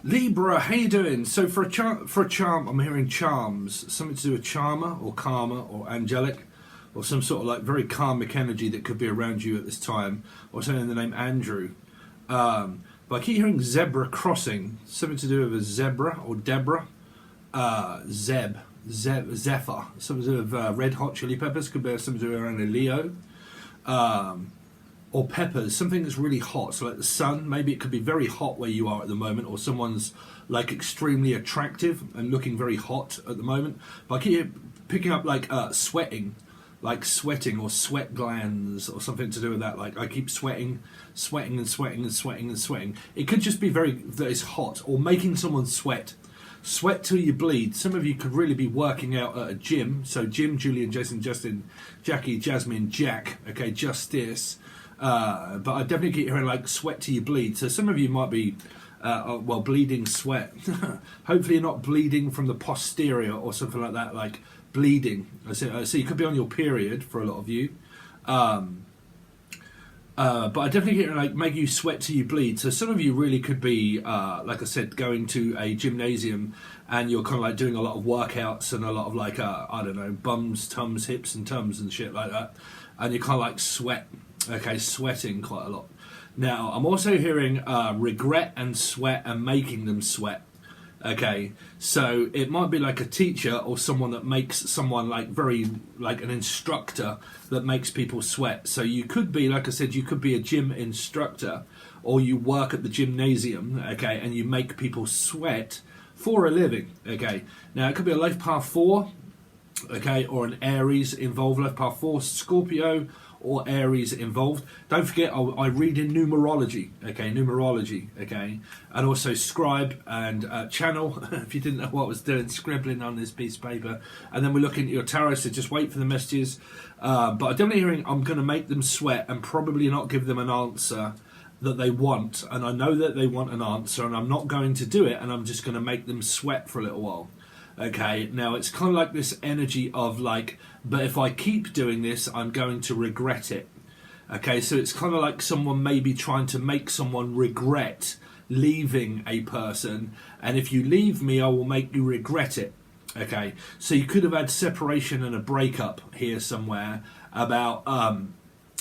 Libra, how you doing? So for a charm, I'm hearing charms, something to do with charmer or karma or angelic, or some sort of like very karmic energy that could be around you at this time, or something in the name Andrew. But I keep hearing zebra crossing, something to do with a zebra or Deborah, Zephyr, something to do with Red Hot Chili Peppers, could be something to do around a Leo. Or peppers, something that's really hot, so like the sun. Maybe it could be very hot where you are at the moment, or someone's like extremely attractive and looking very hot at the moment. But I keep picking up like sweating or sweat glands or something to do with that. Like I keep sweating. It could just be that it's hot, or making someone sweat till you bleed. Some of you could really be working out at a gym. So Jim, Julian, Jason, Justin, Jackie, Jasmine, Jack. Okay, Justice. But I definitely keep hearing like sweat till you bleed. So some of you might be, bleeding sweat. Hopefully you're not bleeding from the posterior or something like that, like bleeding. So you could be on your period for a lot of you. But I definitely get like make you sweat till you bleed. So some of you really could be, like I said, going to a gymnasium and you're kind of like doing a lot of workouts and a lot of like, I don't know, bums, tums, hips and tums and shit like that. And you kind of like sweat. Okay, sweating quite a lot. Now, I'm also hearing regret and sweat and making them sweat. Okay, so it might be like a teacher or someone that makes someone like like an instructor that makes people sweat. So you could be, like I said, you could be a gym instructor, or you work at the gymnasium, okay, and you make people sweat for a living. Okay, now it could be a life path 4, okay, or an Aries involved, life path 4, Scorpio, or Aries involved. Don't forget, I read in numerology, okay, and also scribe and channel, if you didn't know what I was doing, scribbling on this piece of paper, and then we're looking at your tarot, so just wait for the messages, but I'm definitely hearing I'm going to make them sweat and probably not give them an answer that they want, and I know that they want an answer, and I'm not going to do it, and I'm just going to make them sweat for a little while. Okay, now it's kind of like this energy of like, but if I keep doing this, I'm going to regret it. Okay, so it's kind of like someone maybe trying to make someone regret leaving a person, and if you leave me, I will make you regret it. Okay, so you could have had separation and a breakup here somewhere about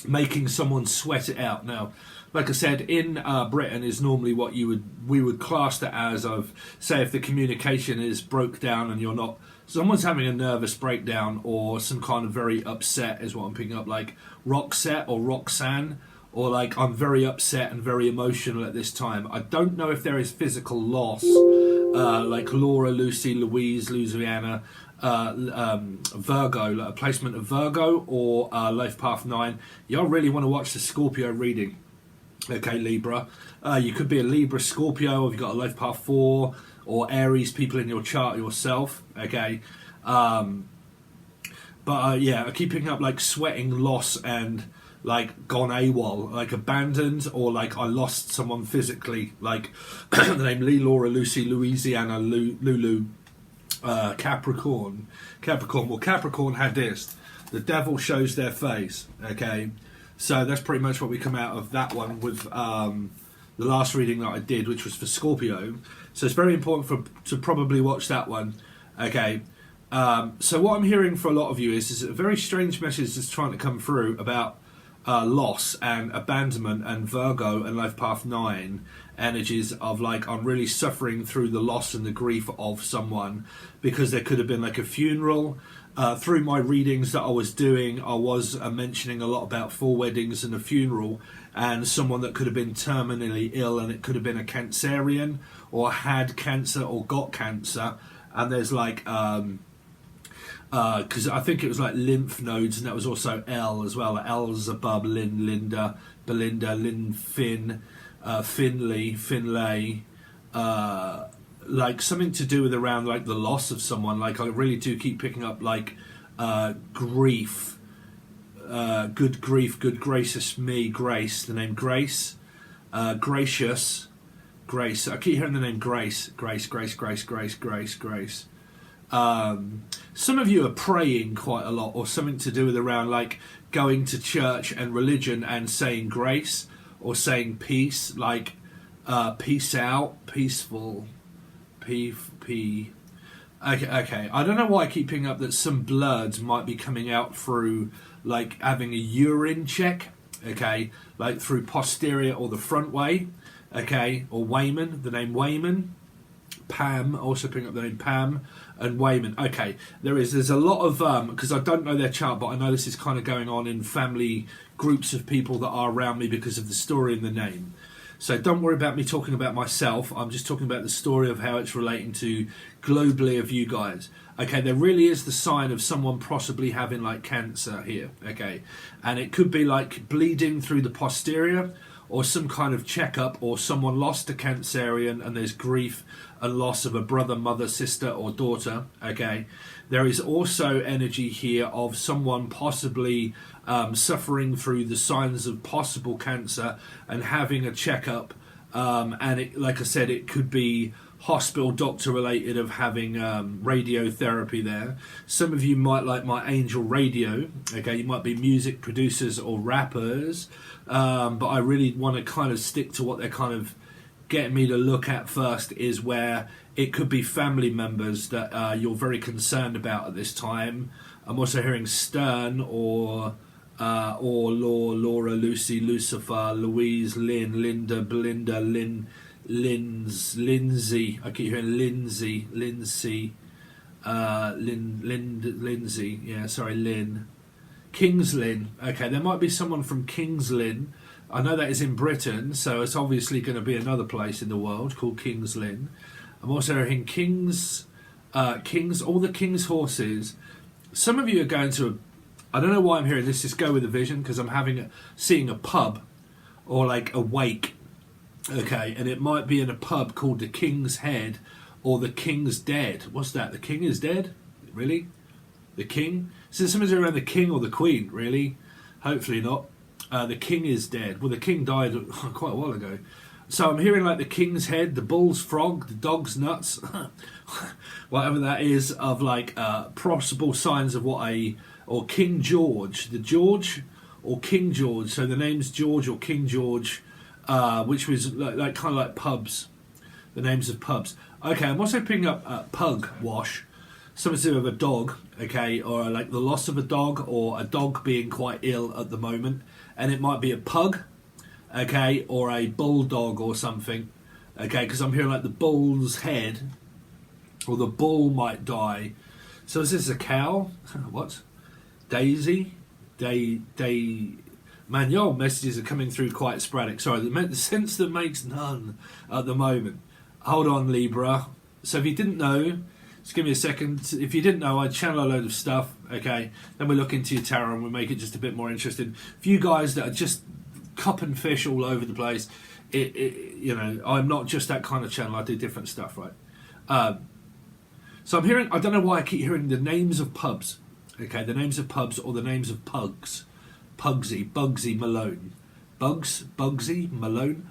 making someone sweat it out. Now, like I said, in Britain is normally what we would class that as of, say, if the communication is broke down and you're not, someone's having a nervous breakdown or some kind of very upset is what I'm picking up, like Roxette or Roxanne, or like I'm very upset and very emotional at this time. I don't know if there is physical loss, like Laura, Lucy, Louise, Louisiana, Virgo, like a placement of Virgo or Life Path 9. Y'all really want to watch the Scorpio reading. Okay, Libra. You could be a Libra, Scorpio, if you've got a Life Path 4, or Aries people in your chart yourself. Okay. Yeah, I keep picking up like sweating, loss, and like gone AWOL, like abandoned, or like I lost someone physically, like the name Lee, Laura, Lucy, Louisiana, Lulu, Capricorn. Well, Capricorn had this. The devil shows their face. Okay. So that's pretty much what we come out of that one with the last reading that I did, which was for Scorpio. So it's very important to probably watch that one. Okay. So what I'm hearing for a lot of you is a very strange message that's trying to come through about loss and abandonment and Virgo and Life Path 9 energies of like, I'm really suffering through the loss and the grief of someone, because there could have been like a funeral. Through my readings that I was doing, I was mentioning a lot about 4 weddings and a funeral, and someone that could have been terminally ill, and it could have been a Cancerian or had cancer or got cancer, and there's like because I think it was like lymph nodes, and that was also L as well. L's above Lynn, Linda, Belinda, Lynn, Finn, Finlay, like something to do with around like the loss of someone. Like I really do keep picking up like grief, good grief, good gracious me, Grace, the name Grace, gracious, Grace. I keep hearing the name Grace. Some of you are praying quite a lot, or something to do with around like going to church and religion and saying grace or saying peace, like peace out, peaceful, P. Okay. I don't know why I keep picking up that some bloods might be coming out through like having a urine check. Okay, like through posterior or the front way. Okay, or Wayman, the name Wayman. Pam, also picking up the name Pam and Wayman. Okay, there's a lot of because I don't know their chart, but I know this is kind of going on in family groups of people that are around me because of the story and the name. So don't worry about me talking about myself. I'm just talking about the story of how it's relating to globally of you guys. Okay, there really is the sign of someone possibly having like cancer here. Okay, and it could be like bleeding through the posterior, or some kind of checkup, or someone lost a Cancerian and there's grief and loss of a brother, mother, sister or daughter. Okay, there is also energy here of someone possibly suffering through the signs of possible cancer and having a checkup, and it, like I said, it could be hospital doctor related, of having radiotherapy there. Some of you might like my angel radio. Okay, you might be music producers or rappers, but I really want to kind of stick to what they're kind of getting me to look at first, is where it could be family members that you're very concerned about at this time. I'm also hearing Stern or Laura, Lucy, Lucifer, Louise, Lynn, Linda, Belinda, Lindsay. I keep hearing Lindsay. Yeah, sorry, Lynn. King's Lynn. Okay, there might be someone from King's Lynn. I know that is in Britain, so it's obviously going to be another place in the world called King's Lynn. I'm also hearing Kings, all the King's horses. Some of you are going to, I don't know why I'm hearing this, just go with the vision, because I'm seeing a pub or like a wake. Okay, and it might be in a pub called the King's Head or the King's Dead. What's that? The King is dead? Really? The King? So somebody's around the King or the Queen, really? Hopefully not. The King is dead. Well, the King died quite a while ago. So I'm hearing like the King's Head, the Bull's Frog, the Dog's Nuts, whatever that is, of like possible signs of or King George, the George or King George. So the name's George or King George, which was like kind of like pubs, the names of pubs. Okay, I'm also picking up pug wash, something to do with a dog, okay, or like the loss of a dog, or a dog being quite ill at the moment, and it might be a pug, okay, or a bulldog or something, okay, because I'm hearing like the bull's head, or the bull might die. So is this a cow? What? Daisy? Man, your messages are coming through quite sporadic. Sorry, the sense that makes none at the moment. Hold on, Libra. So if you didn't know, just give me a second. If you didn't know, I channel a load of stuff, okay? Then we look into your tarot and we make it just a bit more interesting. For you guys that are just cup and fish all over the place, you know, I'm not just that kind of channel. I do different stuff, right? So I'm hearing, I don't know why I keep hearing the names of pubs, okay? The names of pubs or the names of pugs. Bugsy, Malone. Bugsy, Malone,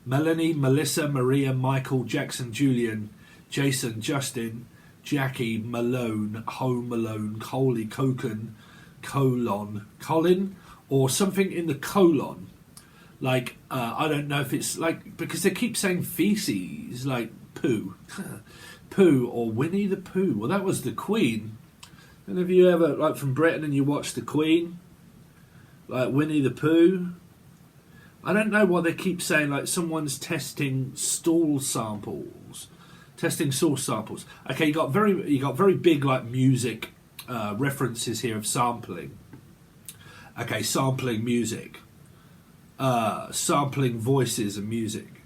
Melanie, Melissa, Maria, Michael, Jackson, Julian, Jason, Justin, Jackie, Malone, Home Malone, Coley, Colin, or something in the colon. Like, I don't know if it's like, because they keep saying feces, like poo. Pooh or Winnie the Pooh. Well, that was the Queen. And have you ever, like, from Britain and you watched the Queen? Like Winnie the Pooh? I don't know why they keep saying, like, someone's testing stool samples. Okay, you got very big, like, music references here of sampling. Okay, sampling music. Sampling voices and music.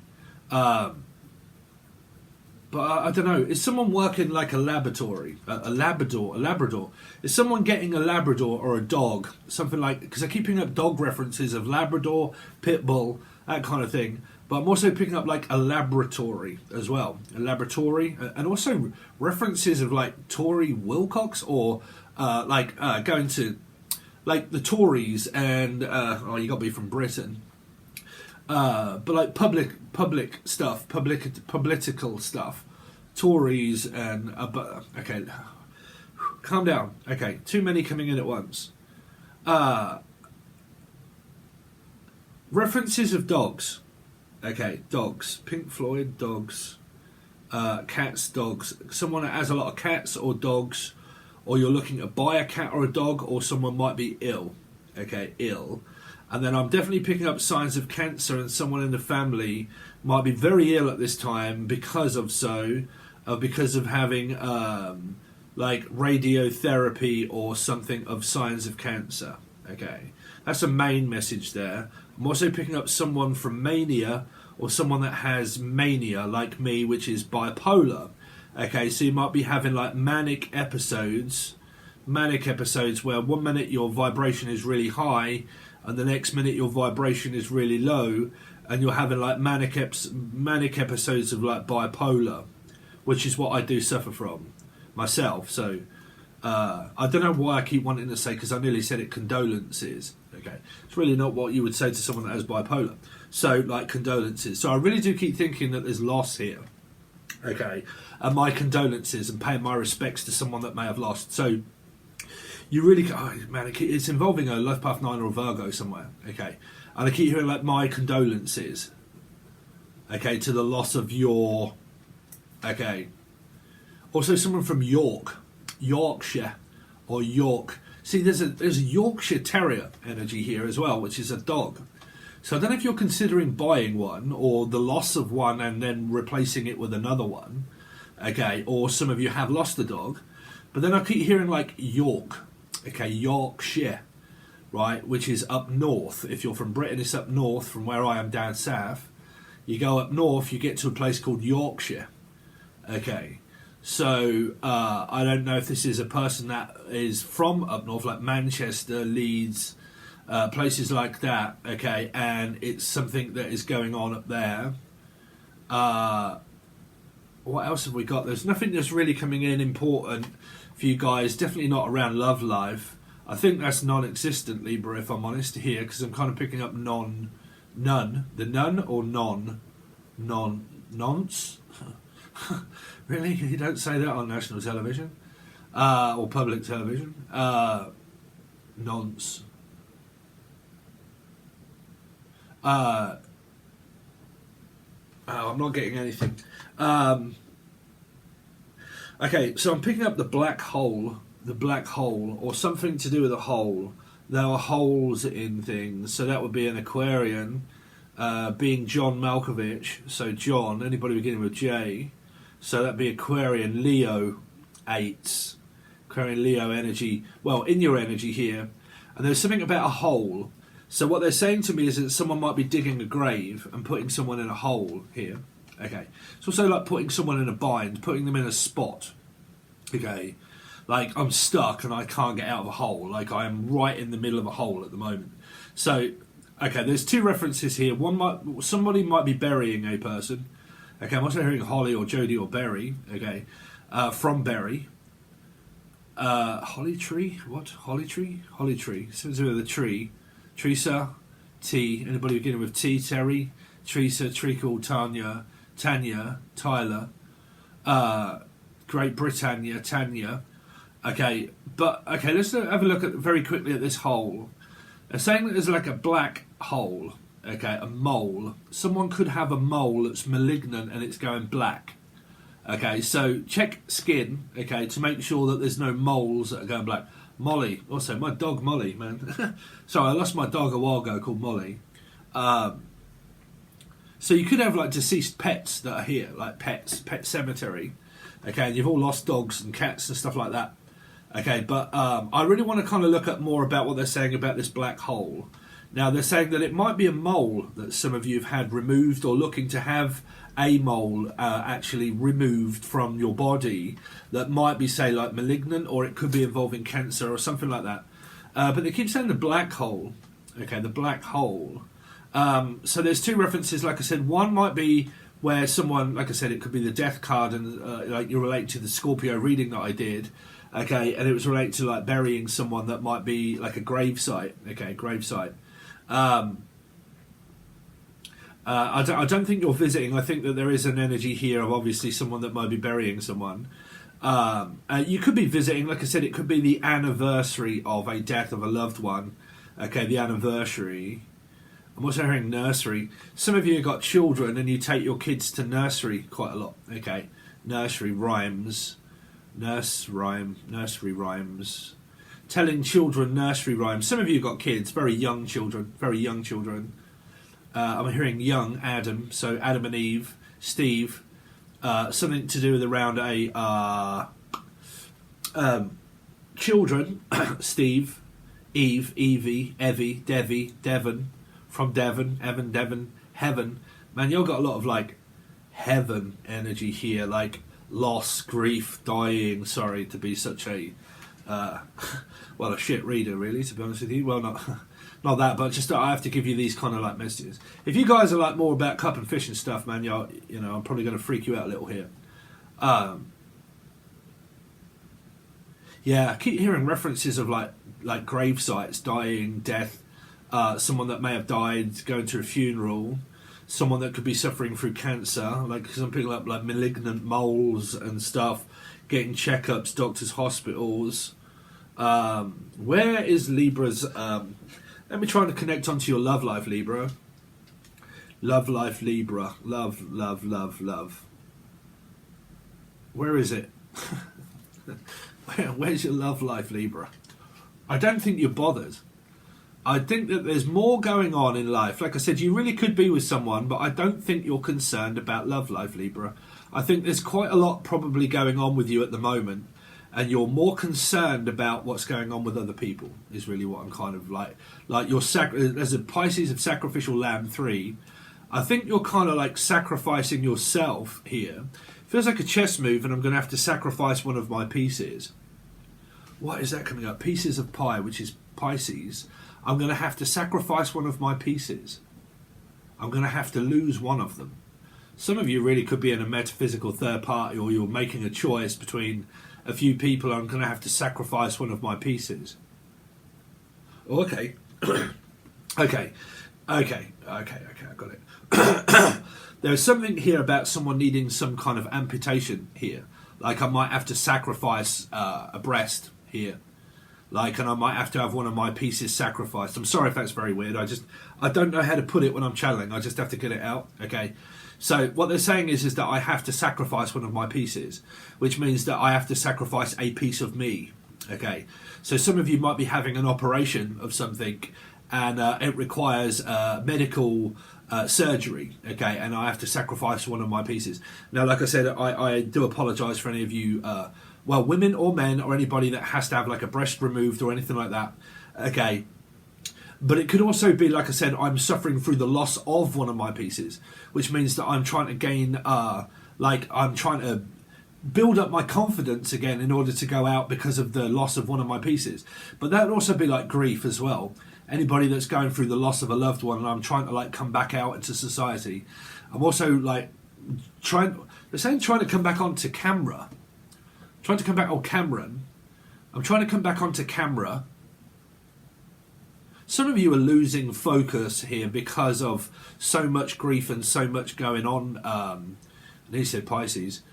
But I don't know. Is someone working like a laboratory? A Labrador? Is someone getting a Labrador or a dog? Something like... Because I keep picking up dog references of Labrador, Pitbull, that kind of thing. But I'm also picking up like a laboratory as well. A laboratory. And also references of like Tory Wilcox or going to... Like the Tories and... you got to be from Britain. But like public stuff, political stuff, Tories and okay, calm down. Okay, too many coming in at once. References of dogs. Okay, dogs. Pink Floyd, dogs. Cats, dogs. Someone that has a lot of cats or dogs, or you're looking to buy a cat or a dog, or someone might be ill. Okay, ill. And then I'm definitely picking up signs of cancer, and someone in the family might be very ill at this time because of having like radiotherapy or something of signs of cancer. Okay, that's a main message there. I'm also picking up someone from mania, or someone that has mania like me, which is bipolar. Okay, so you might be having like manic episodes where 1 minute your vibration is really high and the next minute your vibration is really low, and you're having like manic episodes of like bipolar, which is what I do suffer from myself. So I don't know why I keep wanting to say, because I nearly said it, condolences. Okay, it's really not what you would say to someone that has bipolar. So like condolences. So I really do keep thinking that there's loss here. Okay, and my condolences and paying my respects to someone that may have lost. So you really, oh man, it's involving a Life Path 9 or a Virgo somewhere. Okay, and I keep hearing like my condolences. Okay, to the loss of your. Okay, also someone from Yorkshire, or York. See, there's a Yorkshire Terrier energy here as well, which is a dog. So I don't know if you're considering buying one, or the loss of one and then replacing it with another one. Okay, or some of you have lost a dog. But then I keep hearing like York. Okay, Yorkshire, right, which is up north. If you're from Britain, it's up north from where I am down south. You go up north, you get to a place called Yorkshire. Okay. So I don't know if this is a person that is from up north, like Manchester, Leeds, places like that. Okay, and it's something that is going on up there. What else have we got? There's nothing that's really coming in important for you guys. Definitely not around love life. I think that's non-existent, Libra, if I'm honest here, because I'm kind of picking up none, the none or nonce. Really? You don't say that on national television? Or public television? Nonce. I'm not getting anything. Okay, so I'm picking up the black hole, or something to do with a hole. There are holes in things, so that would be an Aquarian, being John Malkovich. So John, anybody beginning with J. So that'd be Aquarian, Leo, 8s. Aquarian, Leo energy. Well, in your energy here. And there's something about a hole. So what they're saying to me is that someone might be digging a grave and putting someone in a hole here. Okay. It's also like putting someone in a bind, putting them in a spot. Okay. Like, I'm stuck and I can't get out of a hole. Like, I am right in the middle of a hole at the moment. So, okay, there's two references here. Somebody might be burying a person. Okay, I'm also hearing Holly or Jodie or Berry. Okay, from Berry. Holly tree? What? Holly tree? Holly tree. Something to do with a tree. Teresa, T. Anybody beginning with T? Terry, Teresa, Treacle, Tanya, Tyler, Great Britannia, Tanya. Okay, let's have a look at very quickly at this hole. They're saying that there's like a black hole. Okay, a mole. Someone could have a mole that's malignant and it's going black. Okay, so check skin, okay, to make sure that there's no moles that are going black. Molly, also my dog Molly, man. Sorry, I lost my dog a while ago called Molly. So you could have like deceased pets that are here, like pets, pet cemetery. Okay, and you've all lost dogs and cats and stuff like that. Okay, but I really want to kind of look at more about what they're saying about this black hole. Now, they're saying that it might be a mole that some of you have had removed, or looking to have a mole actually removed from your body that might be, say, like malignant, or it could be involving cancer or something like that. But they keep saying the black hole. Okay, the black hole. So there's two references, like I said. One might be where someone, like I said, it could be the death card, and like you relate to the Scorpio reading that I did. Okay, and it was related to like burying someone that might be like a gravesite. Okay, gravesite. I don't think you're visiting. I think that there is an energy here of obviously someone that might be burying someone. You could be visiting, like I said, it could be the anniversary of a death of a loved one. Okay, the anniversary. I'm also hearing nursery. Some of you have got children and you take your kids to nursery quite a lot. Okay, nursery rhymes, nursery rhymes. Telling children nursery rhymes. Some of you have got kids, very young children, very young children. I'm hearing young Adam, so Adam and Eve, Steve. Something to do with around a children, Steve, Eve, Evie, Evie, Devi, Devon, from Devon, Evan, Devon, heaven. Man, you've got a lot of like heaven energy here, like loss, grief, dying. Sorry to be such a well, a shit reader, really, to be honest with you. Well, not that, but just I have to give you these kind of like messages. If you guys are like more about cup and fish and stuff, man, you know, I'm probably going to freak you out a little here. Yeah, I keep hearing references of like grave sites, dying, death, someone that may have died, going to a funeral, someone that could be suffering through cancer, like some people have like malignant moles and stuff, getting checkups, doctors, hospitals. Where is Libra's? Let me try to connect onto your love life, Libra. Love life, Libra. Love, love, love, love. Where is it? Where's your love life, Libra? I don't think you're bothered. I think that there's more going on in life. Like I said, you really could be with someone, but I don't think you're concerned about love life, Libra. I think there's quite a lot probably going on with you at the moment, and you're more concerned about what's going on with other people, is really what I'm kind of like you're as a Pisces of Sacrificial Lamb 3, I think you're kind of like sacrificing yourself here. Feels like a chess move, and I'm going to have to sacrifice one of my pieces. What is that coming up? Pieces of pie, which is Pisces. I'm going to have to sacrifice one of my pieces. I'm going to have to lose one of them. Some of you really could be in a metaphysical third party, or you're making a choice between a few people. I'm going to have to sacrifice one of my pieces. Oh, okay. Okay, I got it. There's something here about someone needing some kind of amputation here. Like I might have to sacrifice a breast here. Like, and I might have to have one of my pieces sacrificed. I'm sorry if that's very weird. I don't know how to put it when I'm channeling. I just have to get it out. Okay. So what they're saying is that I have to sacrifice one of my pieces, which means that I have to sacrifice a piece of me. Okay. So some of you might be having an operation of something, and it requires medical surgery. Okay. And I have to sacrifice one of my pieces. Now, like I said, I do apologise for any of you, well, women or men or anybody that has to have like a breast removed or anything like that. Okay. But it could also be, like I said, I'm suffering through the loss of one of my pieces, which means that I'm trying to gain, I'm trying to build up my confidence again in order to go out because of the loss of one of my pieces. But that would also be like grief as well. Anybody that's going through the loss of a loved one, and I'm trying to like come back out into society. I'm also like trying to come back onto camera. Trying to come back on Cameron. I'm trying to come back onto camera. Some of you are losing focus here because of so much grief and so much going on. And he said Pisces.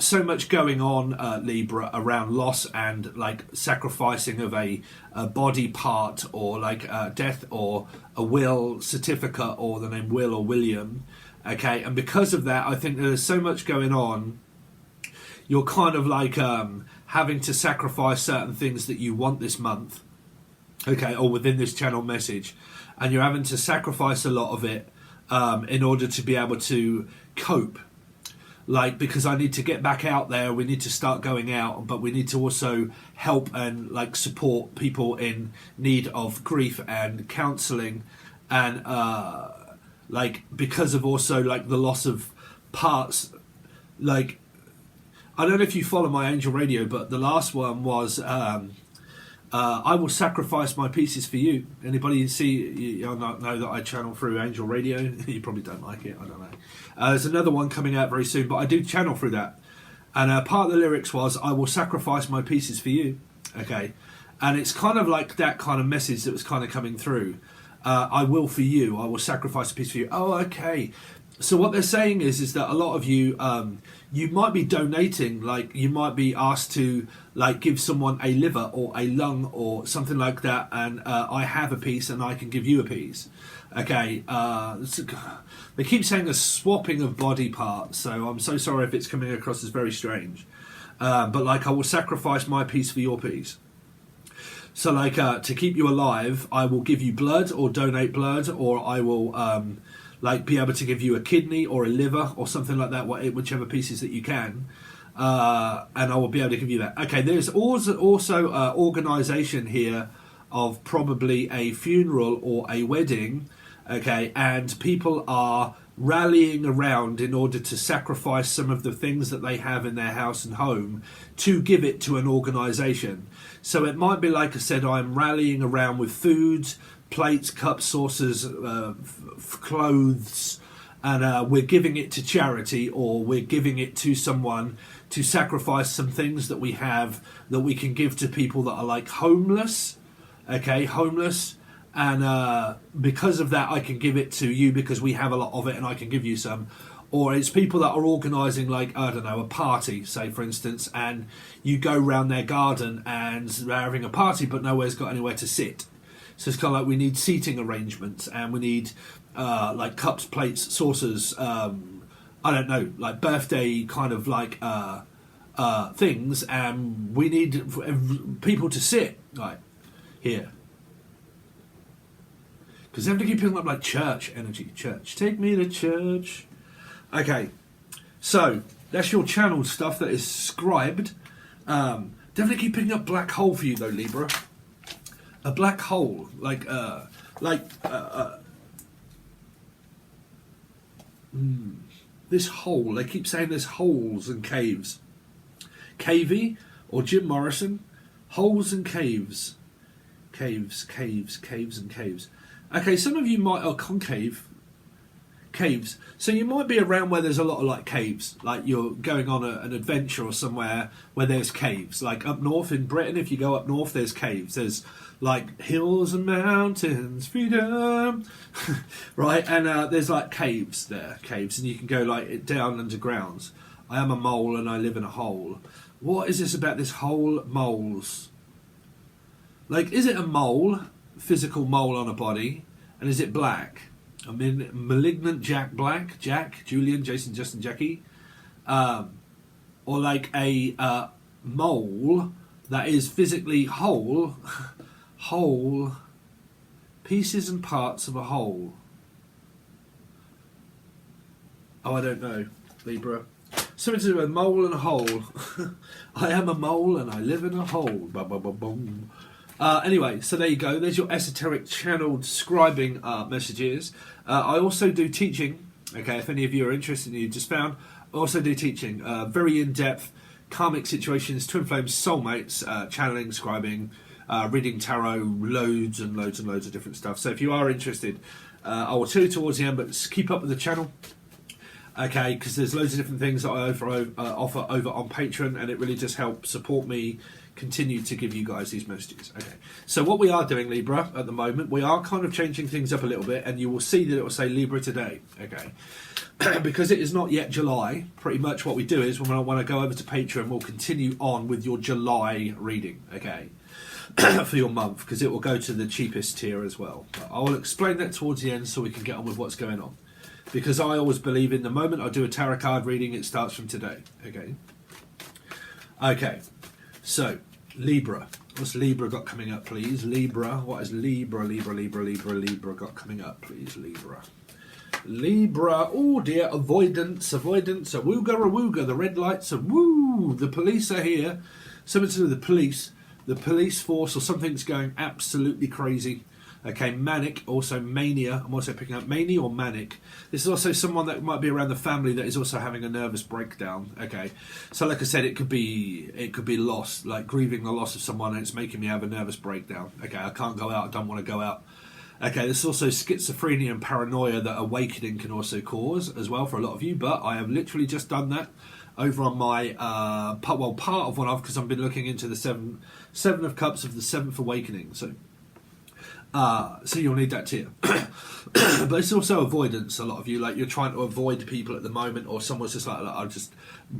So much going on, Libra, around loss and like sacrificing of a body part, or like death, or a will certificate, or the name Will or William. Okay, and because of that, I think there's so much going on. You're kind of like having to sacrifice certain things that you want this month. Okay, or within this channel message, and you're having to sacrifice a lot of it in order to be able to cope. Like, because I need to get back out there, we need to start going out, but we need to also help and like support people in need of grief and counselling, and like because of also like the loss of parts. Like, I don't know if you follow my Angel Radio, but the last one was I will sacrifice my pieces for you. Anybody see? I know that I channel through Angel Radio. You probably don't like it. I don't know. There's another one coming out very soon, but I do channel through that. And part of the lyrics was, I will sacrifice my pieces for you. Okay. And it's kind of like that kind of message that was kind of coming through. I will for you. I will sacrifice a piece for you. Oh, okay. So what they're saying is that a lot of you, you might be donating, like you might be asked to like give someone a liver or a lung or something like that, and I have a piece and I can give you a piece. Okay, they keep saying a swapping of body parts, so I'm so sorry if it's coming across as very strange. But like, I will sacrifice my piece for your piece. So like, to keep you alive, I will give you blood or donate blood, or I will like be able to give you a kidney or a liver or something like that, whichever pieces that you can. And I will be able to give you that. Okay, there's also organisation here of probably a funeral or a wedding. Okay, and people are rallying around in order to sacrifice some of the things that they have in their house and home to give it to an organisation. So it might be, like I said, I'm rallying around with foods, plates, cups, saucers, clothes, and we're giving it to charity, or we're giving it to someone to sacrifice some things that we have that we can give to people that are like homeless. Okay, homeless. And because of that, I can give it to you because we have a lot of it and I can give you some. Or it's people that are organising, like, I don't know, a party, say, for instance, and you go round their garden and they're having a party but nowhere's got anywhere to sit. So it's kind of like we need seating arrangements, and we need like cups, plates, saucers, I don't know, like birthday kind of like things, and we need people to sit, like, here. Because they have to keep picking up like church energy. Church. Take me to church. Okay. So, that's your channeled stuff that is scribed. Definitely keep picking up black hole for you though, Libra. A black hole. This hole. They keep saying there's holes and caves. Cavey or Jim Morrison. Holes and caves. Caves and caves. Okay, some of you might are concave caves, so you might be around where there's a lot of like caves, like you're going on an adventure or somewhere where there's caves, like up north in Britain. If you go up north, there's caves, there's like hills and mountains, freedom, right? And there's like caves there, and you can go like down underground. I am a mole and I live in a hole. What is this about this whole moles? Like, is it a mole? Physical mole on a body, and is it black? I mean, malignant Jack Black, Jack, Julian, Jason, Justin, Jackie, or like a mole that is physically whole, whole pieces and parts of a whole. Oh, I don't know, Libra. Something to do with a mole and a hole. I am a mole and I live in a hole. Ba ba ba boom. Anyway, so there you go. There's your esoteric channeled scribing messages. I also do teaching. Okay, if any of you are interested and you just found, I also do teaching. Very in-depth karmic situations, twin flames, soulmates, channeling, scribing, reading tarot, loads and loads and loads of different stuff. So if you are interested, I will tell you towards the end, but just keep up with the channel. Okay, because there's loads of different things that I offer over on Patreon, and it really just helps support me continue to give you guys these messages. Okay, so what we are doing, Libra, at the moment, we are kind of changing things up a little bit, and you will see that it will say Libra today. Okay, because it is not yet July, pretty much what we do is when I want to go over to Patreon, we'll continue on with your July reading, okay, for your month, because it will go to the cheapest tier as well. But I will explain that towards the end so we can get on with what's going on. Because I always believe in the moment I do a tarot card reading, it starts from today. Okay. Okay. So, Libra. What's Libra got coming up, please? Libra. What is Libra got coming up, please? Libra. Libra. Oh dear. Avoidance. Avoidance. A wooga. The red lights are woo. The police are here. Something to do with the police. The police force or something's going absolutely crazy. Okay, manic, also mania. I'm also picking up mania or manic. This is also someone that might be around the family that is also having a nervous breakdown. Okay, so like I said, it could be loss, like grieving the loss of someone, and it's making me have a nervous breakdown. Okay, I can't go out. I don't want to go out. Okay, there's also schizophrenia and paranoia that awakening can also cause as well for a lot of you. But I have literally just done that over on my part of one of, because I've been looking into the seven of cups of the seventh awakening. So you'll need that tier. But it's also avoidance. A lot of you, like, you're trying to avoid people at the moment, or someone's just like,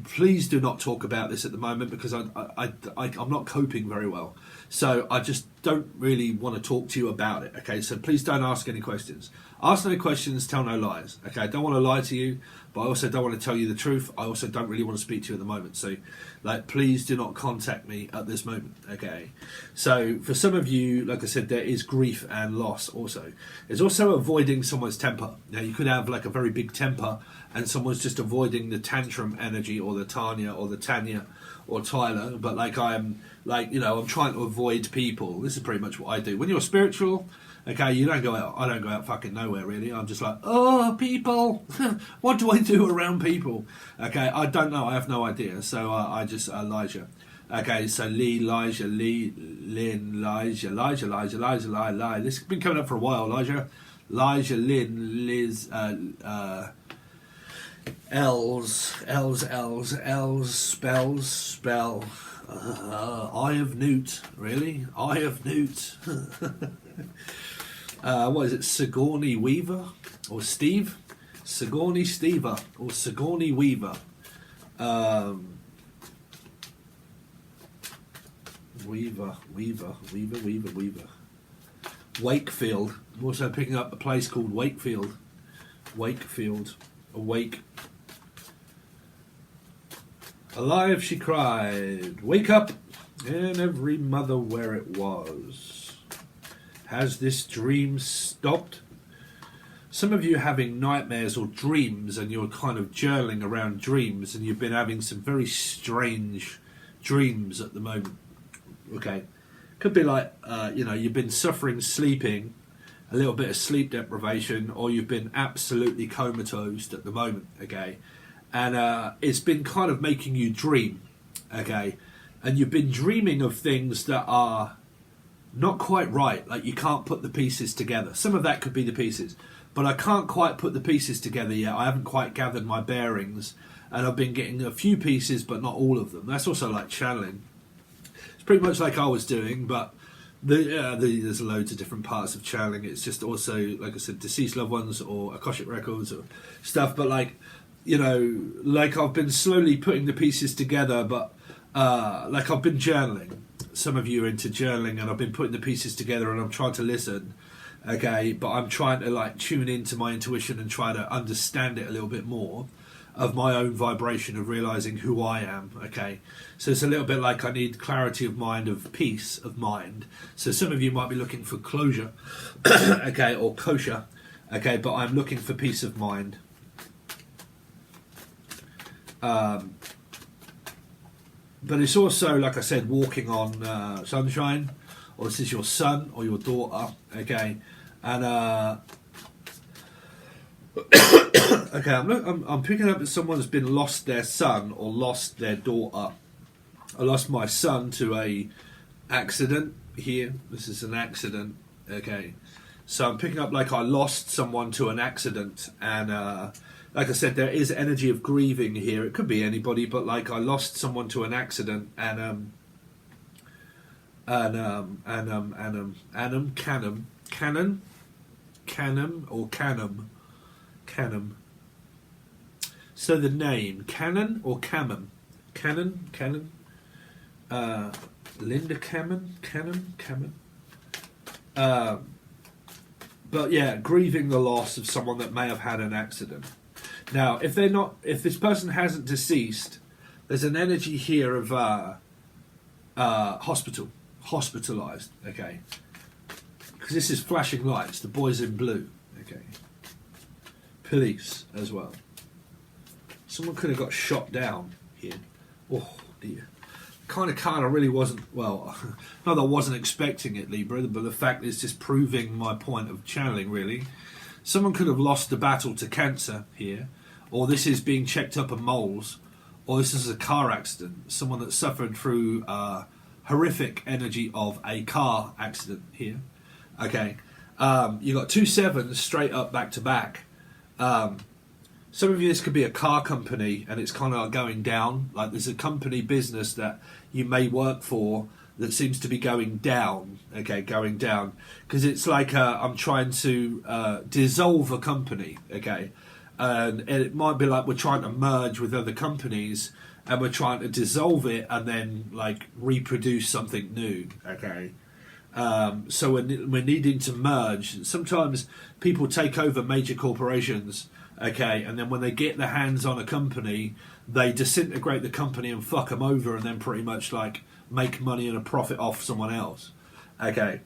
please do not talk about this at the moment because I'm not coping very well. So I just don't really want to talk to you about it. Okay, so please don't ask any questions. Ask no questions, tell no lies. Okay, I don't want to lie to you, but I also don't want to tell you the truth. I also don't really want to speak to you at the moment. So, like, please do not contact me at this moment. Okay. So, for some of you, like I said, there is grief and loss also. There's also avoiding someone's temper. Now, you could have like a very big temper, and someone's just avoiding the tantrum energy, or the Tanya, or the Tanya, or Tyler. But like I'm trying to avoid people. This is pretty much what I do. When you're spiritual. Okay, you don't go out. I don't go out fucking nowhere, really. I'm just like, oh, people. What do I do around people? Okay, I don't know. I have no idea. So I just, Elijah. Okay, so Lee, Elijah, Lee, Lynn, Elijah, Elijah, Elijah, Elijah, Elijah. This has been coming up for a while, Elijah. Elijah, Lynn, Liz, Els, spells, spell. Eye of Newt, really? Eye of Newt. What is it? Sigourney Weaver or Steve? Sigourney Stever or Sigourney Weaver. Weaver. Wakefield. I'm also picking up a place called Wakefield. Awake. Alive, she cried. Wake up, and every mother where it was. Has this dream stopped? Some of you are having nightmares or dreams, and you're kind of journaling around dreams, and you've been having some very strange dreams at the moment. Okay. Could be like, you've been suffering sleeping, a little bit of sleep deprivation, or you've been absolutely comatose at the moment, okay? And it's been kind of making you dream, okay? And you've been dreaming of things that are not quite right, like you can't put the pieces together. Some of that could be the pieces, but I can't quite put the pieces together yet. I haven't quite gathered my bearings, and I've been getting a few pieces, but not all of them. That's also like channeling. It's pretty much like I was doing, but there's loads of different parts of channeling. It's just also, like I said, deceased loved ones or Akashic records or stuff, but like I've been slowly putting the pieces together, but like I've been journaling. Some of you are into journaling, and I've been putting the pieces together, and I'm trying to listen, okay, but I'm trying to like tune into my intuition and try to understand it a little bit more of my own vibration of realizing who I am, okay. So it's a little bit like I need clarity of mind, of peace of mind. So some of you might be looking for closure, okay, or kosher, okay, but I'm looking for peace of mind. But it's also, like I said, walking on sunshine, or this is your son or your daughter, okay, and okay, I'm picking up that someone's been lost their son or lost their daughter. I lost my son to a accident here. This is an accident, okay. So I'm picking up like I lost someone to an accident, and like I said, there is energy of grieving here. It could be anybody, but like I lost someone to an accident, and Canham. So the name Cannon or Cammon, Cannon. Linda Cannon. But yeah, grieving the loss of someone that may have had an accident. Now, if this person hasn't deceased, there's an energy here of hospitalized, okay? Because this is flashing lights, the boys in blue, okay? Police as well. Someone could have got shot down here. Oh dear. Kind of really wasn't, well, not that I wasn't expecting it, Libra, but the fact is just proving my point of channeling, really. Someone could have lost the battle to cancer here, or this is being checked up on moles, or this is a car accident, someone that suffered through horrific energy of a car accident here. Okay, you got 2 sevens straight up back to back. Some of you, this could be a car company, and it's kind of going down. Like there's a company business that you may work for that seems to be going down. Okay, going down because it's like I'm trying to dissolve a company. Okay, and it might be like we're trying to merge with other companies, and we're trying to dissolve it and then like reproduce something new. Okay, So we're needing to merge. Sometimes people take over major corporations, okay, and then when they get their hands on a company, they disintegrate the company and fuck them over, and then pretty much like make money and a profit off someone else. Okay.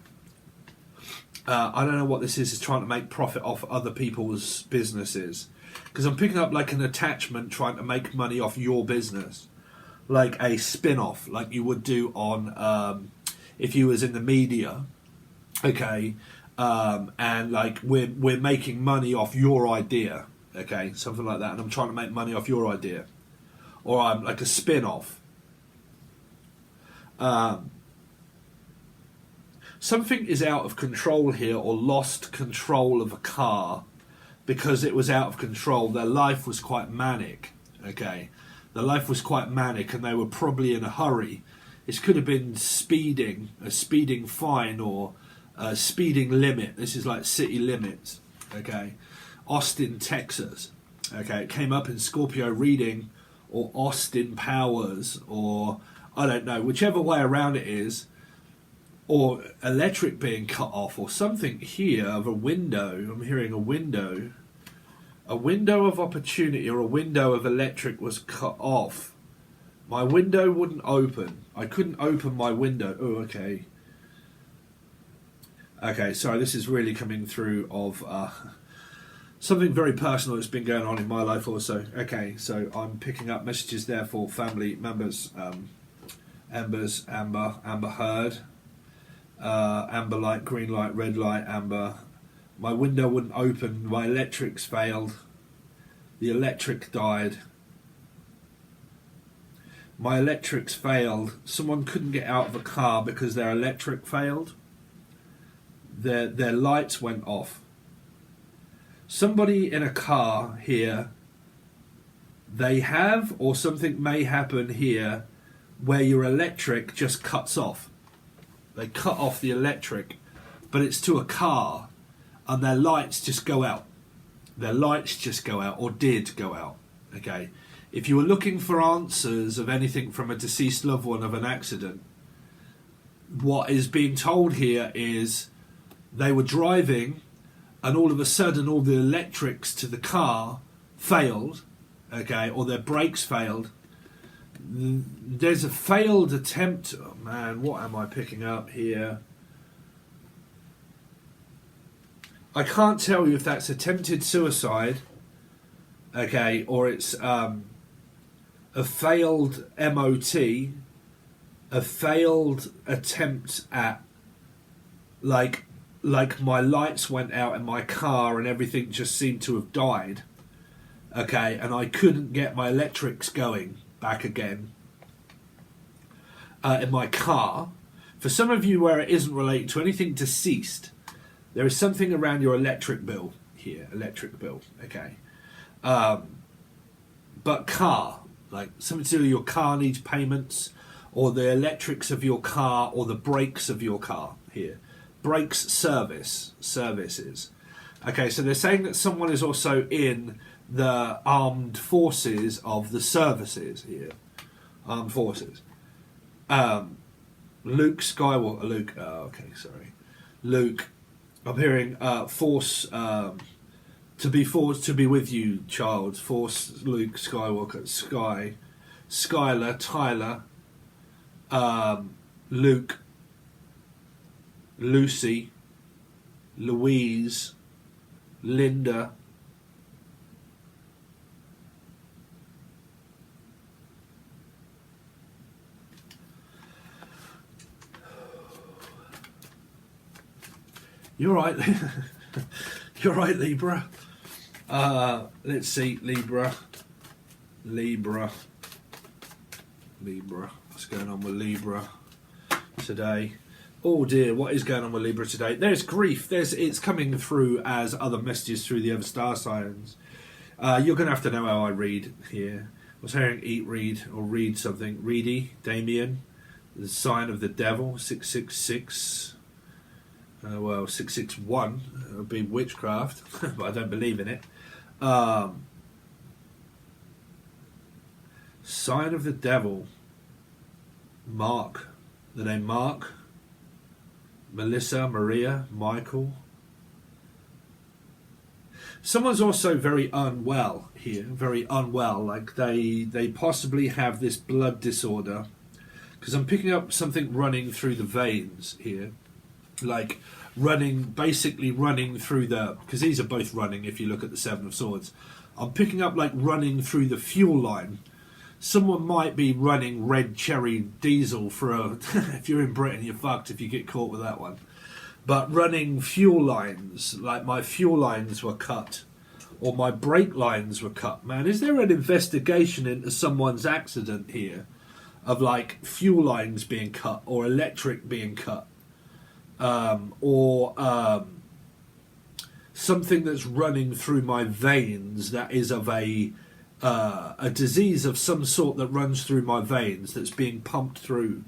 I don't know what this is trying to make profit off other people's businesses. Because I'm picking up like an attachment trying to make money off your business. Like a spin-off, like you would do on, if you was in the media, okay, and like we're making money off your idea, okay, something like that, and I'm trying to make money off your idea. Or I'm like a spin-off. Something is out of control here, or lost control of a car because it was out of control. Their life was quite manic, okay? Their life was quite manic and they were probably in a hurry. This could have been speeding, a speeding fine or a speeding limit. This is like city limits, okay? Austin, Texas, okay? It came up in Scorpio reading, or Austin Powers, or I don't know, whichever way around it is. Or electric being cut off, or something here of a window. I'm hearing a window. A window of opportunity, or a window of electric was cut off. My window wouldn't open. I couldn't open my window. Oh, okay. Okay, sorry, this is really coming through of something very personal that's been going on in my life also. Okay, so I'm picking up messages there for family members. Amber Heard. Amber light, green light, red light, amber. My window wouldn't open. My electrics failed. The electric died. My electrics failed. Someone couldn't get out of a car because their electric failed. Their lights went off. Somebody in a car here, they have, or something may happen here, where your electric just cuts off. They cut off the electric, but it's to a car, and their lights just go out. Their lights just go out, or did go out. Okay, if you were looking for answers of anything from a deceased loved one of an accident, what is being told here is they were driving, and all of a sudden all the electrics to the car failed, okay, or their brakes failed. There's a failed attempt. Oh man, what am I picking up here? I can't tell you if that's attempted suicide, okay, or it's a failed MOT, a failed attempt at like my lights went out in my car and everything just seemed to have died, okay, and I couldn't get my electrics going back again in my car. For some of you where it isn't related to anything deceased, there is something around your electric bill here, okay. But car, like something to do with your car needs payments, or the electrics of your car, or the brakes of your car here. Brakes services. Okay, so they're saying that someone is also in the armed forces of the services here. Armed forces. Luke Skywalker. Luke. I'm hearing force. To be with you, child. Force. Luke Skywalker. Skylar. Tyler. Luke. Lucy. Louise. Linda. You're right. You're right, Libra. Let's see, Libra. What's going on with Libra today? Oh dear, what is going on with Libra today? There's grief. It's coming through as other messages through the other star signs. You're going to have to know how I read here. I was hearing eat, read, or read something. Reedy, Damien, the sign of the devil, 666. 661 would be witchcraft, but I don't believe in it. Sign of the devil. Mark. The name Mark. Melissa, Maria, Michael. Someone's also very unwell here, very unwell, like they possibly have this blood disorder, because I'm picking up something running through the veins here, like basically running through because these are both running if you look at the Seven of Swords. I'm picking up like running through the fuel line. Someone might be running red cherry diesel for if you're in Britain, you're fucked if you get caught with that one. But running fuel lines, like my fuel lines were cut, or my brake lines were cut. Man, is there an investigation into someone's accident here, of like fuel lines being cut, or electric being cut, or something that's running through my veins that is of a disease of some sort that runs through my veins that's being pumped through?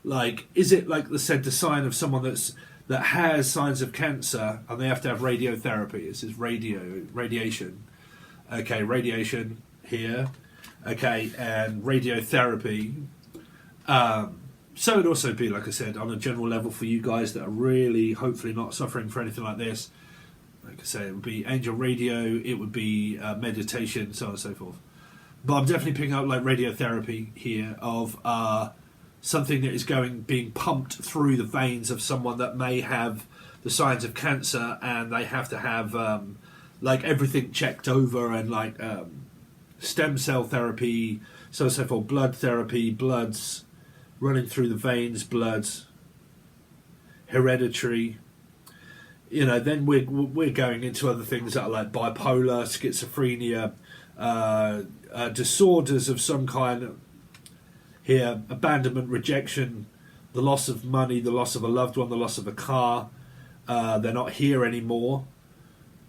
Like, is it like the sign of someone that has signs of cancer and they have to have radiotherapy? This is radiation. Okay, radiation here. Okay, and radiotherapy. So it'd also be, like I said, on a general level for you guys that are really, hopefully not suffering for anything like this. Like I say, it would be angel radio, it would be meditation, so on and so forth. But I'm definitely picking up like radiotherapy here of something that is being pumped through the veins of someone that may have the signs of cancer, and they have to have like everything checked over, and like stem cell therapy, so on and so forth, blood therapy, bloods running through the veins, bloods, hereditary. You know, then we're going into other things that are like bipolar, schizophrenia, disorders of some kind. Here, abandonment, rejection, the loss of money, the loss of a loved one, the loss of a car. They're not here anymore.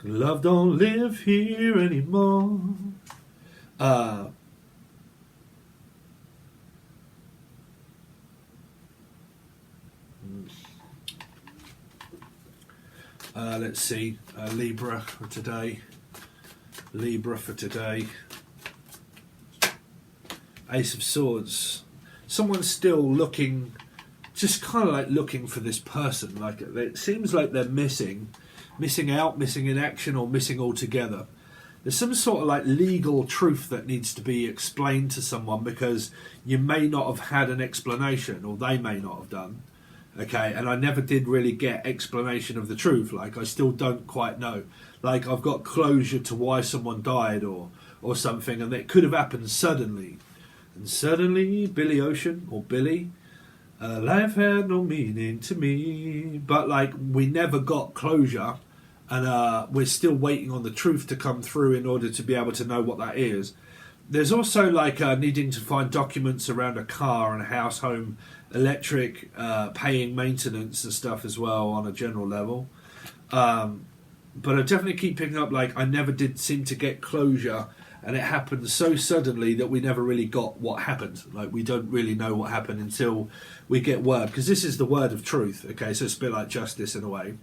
Love don't live here anymore. Let's see, Libra for today. Libra for today. Ace of Swords. Someone's still looking, just kind of like looking for this person. Like, it seems like they're missing out, missing in action, or missing altogether. There's some sort of like legal truth that needs to be explained to someone, because you may not have had an explanation, or they may not have done. Okay, and I never did really get explanation of the truth. Like, I still don't quite know. Like, I've got closure to why someone died or something, and it could have happened suddenly. And suddenly, Billy Ocean, or Billy, life had no meaning to me. But, like, we never got closure, and we're still waiting on the truth to come through in order to be able to know what that is. There's also, like, needing to find documents around a car and a house, home, electric, paying maintenance and stuff as well on a general level. But I definitely keep picking up, like, I never did seem to get closure, and it happened so suddenly that we never really got what happened. Like, we don't really know what happened until we get word, because this is the word of truth, okay, so it's a bit like justice in a way.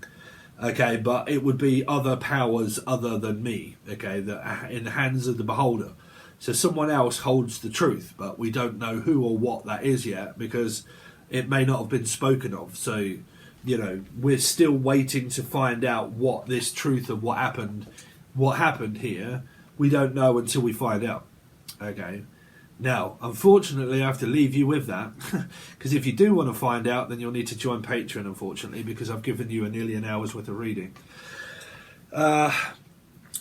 Okay, but it would be other powers other than me, okay, that in the hands of the beholder. So someone else holds the truth, but we don't know who or what that is yet, because it may not have been spoken of. So, you know, we're still waiting to find out what this truth of what happened here. We don't know until we find out. Okay. Now, unfortunately, I have to leave you with that, because if you do want to find out, then you'll need to join Patreon, unfortunately, because I've given you nearly an hour's worth of reading.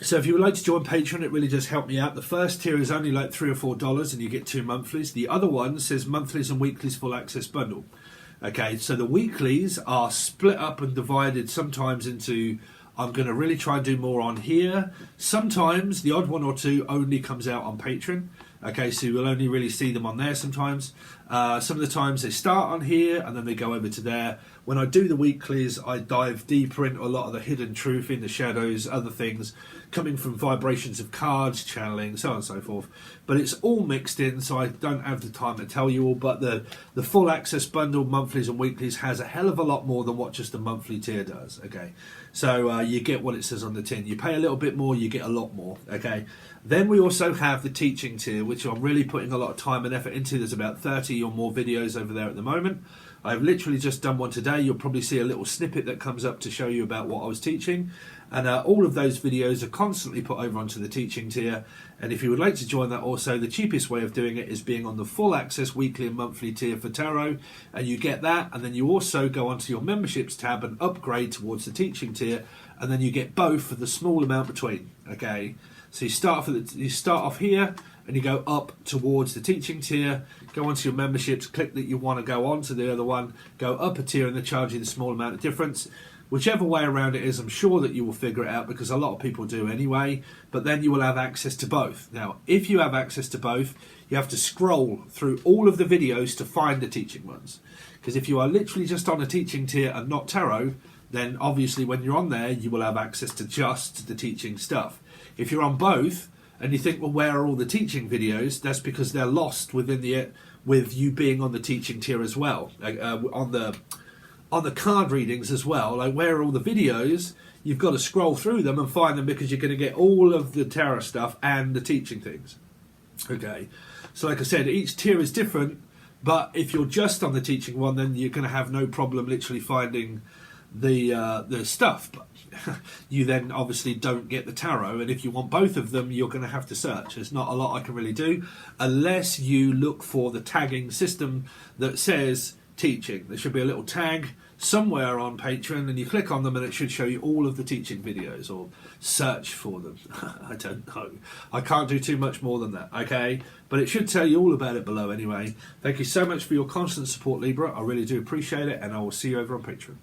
So if you would like to join Patreon, it really does help me out. The first tier is only like $3 or $4, and you get 2 monthlies. The other one says monthlies and weeklies full access bundle. Okay, so the weeklies are split up and divided sometimes into, I'm going to really try and do more on here. Sometimes the odd one or two only comes out on Patreon. Okay, so you'll only really see them on there sometimes. Some of the times they start on here and then they go over to there. When I do the weeklies, I dive deeper into a lot of the hidden truth in the shadows, other things coming from vibrations of cards, channeling, so on and so forth. But it's all mixed in, so I don't have the time to tell you all. But the full access bundle, monthlies and weeklies, has a hell of a lot more than what just the monthly tier does. Okay, so you get what it says on the tin. You pay a little bit more, you get a lot more. Okay. Then we also have the teaching tier, which I'm really putting a lot of time and effort into. There's about 30 or more videos over there at the moment. I've literally just done one today. You'll probably see a little snippet that comes up to show you about what I was teaching. And all of those videos are constantly put over onto the teaching tier. And if you would like to join that also, the cheapest way of doing it is being on the full access weekly and monthly tier for tarot. And you get that. And then you also go onto your memberships tab and upgrade towards the teaching tier. And then you get both for the small amount between. Okay. So you start off here and you go up towards the teaching tier, go onto your memberships, click that you want to go on to the other one, go up a tier and they charge you the small amount of difference. Whichever way around it is, I'm sure that you will figure it out because a lot of people do anyway, but then you will have access to both. Now, if you have access to both, you have to scroll through all of the videos to find the teaching ones. Because if you are literally just on a teaching tier and not tarot, then obviously when you're on there, you will have access to just the teaching stuff. If you're on both, and you think, well, where are all the teaching videos? That's because they're lost within with you being on the teaching tier as well, on the card readings as well. Like, where are all the videos? You've got to scroll through them and find them because you're going to get all of the tarot stuff and the teaching things. Okay, so like I said, each tier is different, but if you're just on the teaching one, then you're going to have no problem literally finding the stuff. But you then obviously don't get the tarot, and if you want both of them, you're going to have to search. There's not a lot I can really do unless you look for the tagging system that says teaching. There should be a little tag somewhere on Patron, and you click on them and it should show you all of the teaching videos, or search for them. I don't know. I can't do too much more than that, okay? But it should tell you all about it below anyway. Thank you so much for your constant support, Libra. I really do appreciate it, and I will see you over on Patreon.